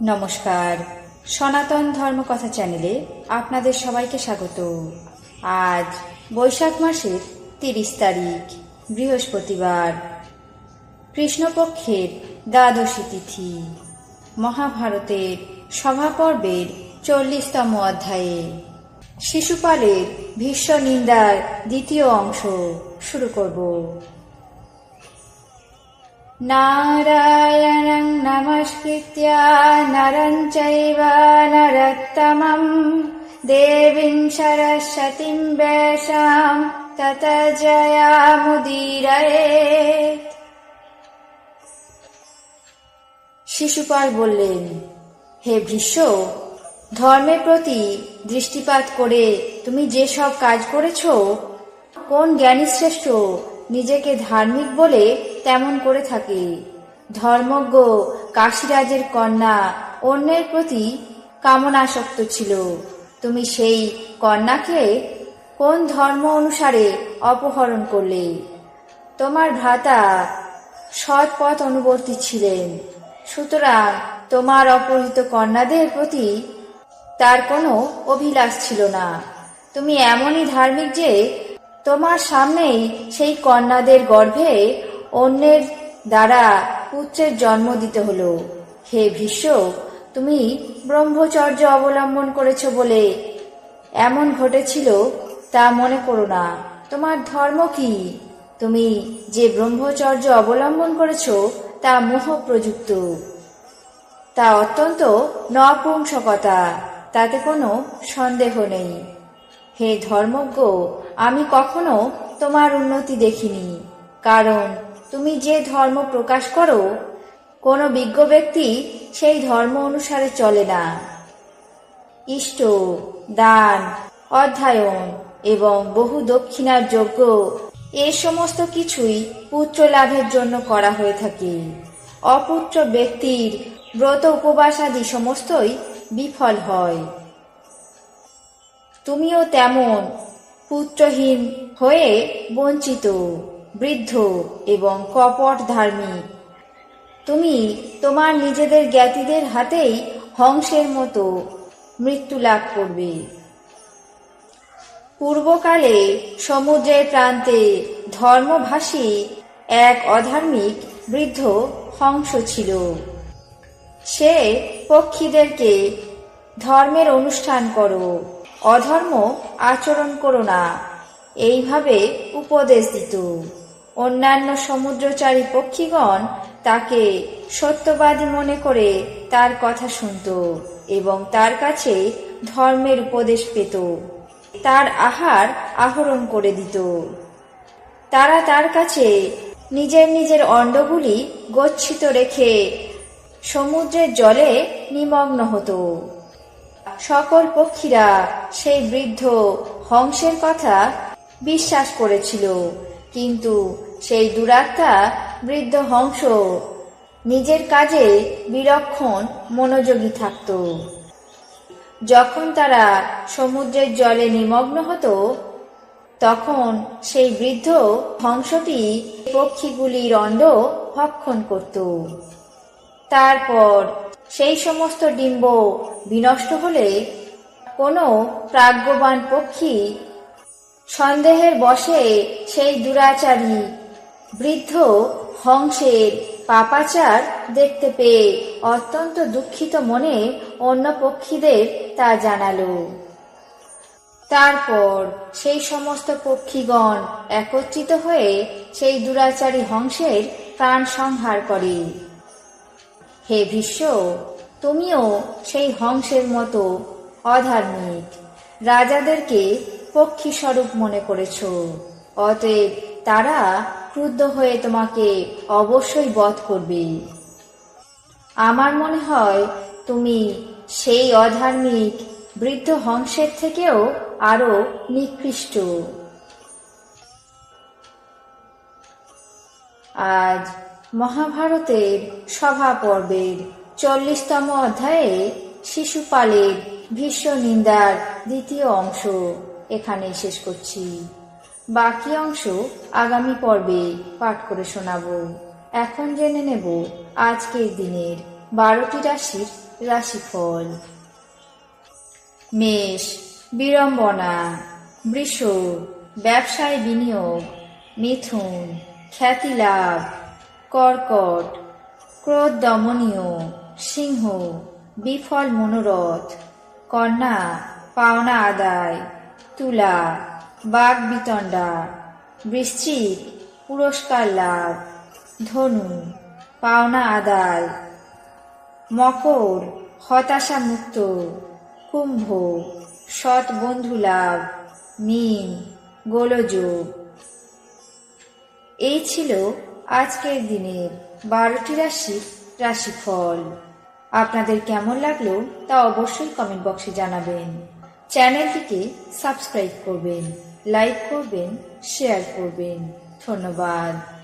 নমস্কার, সনাতন ধর্মকথা চ্যানেলে আপনাদের সবাইকে স্বাগত। আজ বৈশাখ মাসের 30 তারিখ, বৃহস্পতিবার, কৃষ্ণপক্ষের দ্বাদশী তিথি। মহাভারতের সভাপর্বের 40তম অধ্যায়ে শিশুপালের ভীষ্ম নিন্দার দ্বিতীয় অংশ শুরু করব। নারায়ণং নমস্কৃত্য নরং চৈব নরোত্তমং দেবীং সরস্বতীং ব্যাসাং ততো জয়মুদীরয়েৎ। শিশুপাল বললেন, হে ভীষ্ম, ধর্মের প্রতি দৃষ্টিপাত করে তুমি যেসব কাজ করেছ, কোন জ্ঞানী শ্রেষ্ঠ নিজেকে ধার্মিক বলে তেমন করে থাকে? ধর্মজ্ঞ কাশীরাজের কন্যা অন্যের প্রতি কামনাসক্ত ছিল। তুমি সেই কন্যাকে কোন ধর্ম অনুসারে অপহরণ করলে? তোমার ভ্রাতা সৎ পথ অনুবর্তী ছিলেন, সুতরাং তোমার অপহৃত কন্যাদের প্রতি তার কোনো অভিলাষ ছিল না। তুমি এমনই ধার্মিক যে তোমার সামনেই সেই কন্যাদের গর্ভে অন্যের দ্বারা পুত্রের জন্ম দিতে হলো। হে ভীষ্ম, তুমি ব্রহ্মচর্য অবলম্বন করেছ বলে এমন ঘটেছিল তা মনে করো না। তোমার ধর্ম কি? তুমি যে ব্রহ্মচর্য অবলম্বন করেছ তা মোহ প্রযুক্ত, তা অত্যন্ত নপুংসকতা, তাতে কোনো সন্দেহ নেই। হে ধর্মজ্ঞ, আমি কখনো তোমার উন্নতি দেখিনি, কারণ তুমি যে ধর্ম প্রকাশ করো কোনো বিজ্ঞ ব্যক্তি সেই ধর্ম অনুসারে চলে না। ইষ্ট, দান, অধ্যয়ন এবং বহু দক্ষিণার যজ্ঞ এ সমস্ত কিছুই পুত্র লাভের জন্য করা হয়ে থাকে। অপুত্র ব্যক্তির ব্রত উপবাস আদি সমস্তই বিফল হয়। তুমিও তেমন পুত্রহীন হয়ে বঞ্চিত, বৃদ্ধ এবং কপট ধার্মিক। তুমি তোমার নিজেদের জ্ঞাতিদের হাতেই হংসের মতো মৃত্যু লাভ করবে। পূর্বকালে সমুদ্রের প্রান্তে ধর্মভাষী এক অধার্মিক বৃদ্ধ হংস ছিল। সে পক্ষীদেরকে ধর্মের অনুষ্ঠান করো, অধর্ম আচরণ করো না, এইভাবে উপদেশ দিত। অন্যান্য সমুদ্রচারী পক্ষীগণ তাকে সত্যবাদী মনে করে তার কথা শুনত এবং তার কাছে ধর্মের উপদেশ পেত। তার আহার আহরণ করে দিত। তারা তার কাছে নিজের নিজের অন্ডগুলি গচ্ছিত রেখে সমুদ্রের জলে নিমগ্ন হতো। সকল পক্ষীরা সেই বৃদ্ধ হংসের কথা বিশ্বাস করেছিল, কিন্তু সেই দুরাত্মা বৃদ্ধ হংস নিজের কাজে বিলক্ষণ মনোযোগী থাকত। যখন তারা সমুদ্রের জলে নিমগ্ন হতো, তখন সেই বৃদ্ধ হংসটি পক্ষীগুলির অন্ড ভক্ষণ করত। তারপর সেই সমস্ত ডিম্ব বিনষ্ট হলে কোনো প্রাজ্ঞবান পক্ষী সন্দেহের বশে সেই দুরাচারী বৃদ্ধ হংসের পাপাচার দেখতে পেয়ে অত্যন্ত দুঃখিত মনে অন্য পক্ষীদের তা জানালো। তারপর সেই সমস্ত পক্ষীগণ একত্রিত হয়ে সেই দুরাচারী হংসের প্রাণ সংহার করে। হে ভীষ্ম, তুমিও সেই হংসের মতো অধার্মিক, রাজাদেরকে পক্ষী স্বরূপ মনে করেছ। অতএব তারা ক্রুদ্ধ হয়ে তোমাকে অবশ্যই বধ করবে। আমার মনে হয় তুমি সেই অধার্মিক বৃদ্ধ হংসের থেকেও আরো নিকৃষ্ট। আজ মহাভারতের সভা পর্বের 40তম অধ্যায়ে শিশুপালের ভীষ্ম নিন্দার দ্বিতীয় অংশ এখানেই শেষ করছি। বাকি অংশ আগামী পর্বে পাঠ করে শোনাব। এখন জেনে নেব আজকের দিনের 12টি রাশির রাশিফল। মেষ, বিড়ম্বনা। বৃষ, ব্যবসায় বিনিয়োগ। মিথুন, খ্যাতি লাভ। কর্কট, ক্রোধ দমনীয়। সিংহ, বিফল মনোরথ। কন্যা, পাওনা আদায়। তুলা, বাগ বিতণ্ডা। বৃশ্চিক, পুরস্কার লাভ। ধনু, পাওনা আদায়। মকর, হতাশা মুক্ত। কুম্ভ, সৎ বন্ধু লাভ। মীন, গোলযোগ। এই ছিল আজকের দিনের 12টি রাশির রাশিফল। আপনাদের কেমন লাগলো তা অবশ্যই কমেন্ট বক্সে জানাবেন। চ্যানেলটিকে সাবস্ক্রাইব করবেন, লাইক করবেন, শেয়ার করবেন। ধন্যবাদ।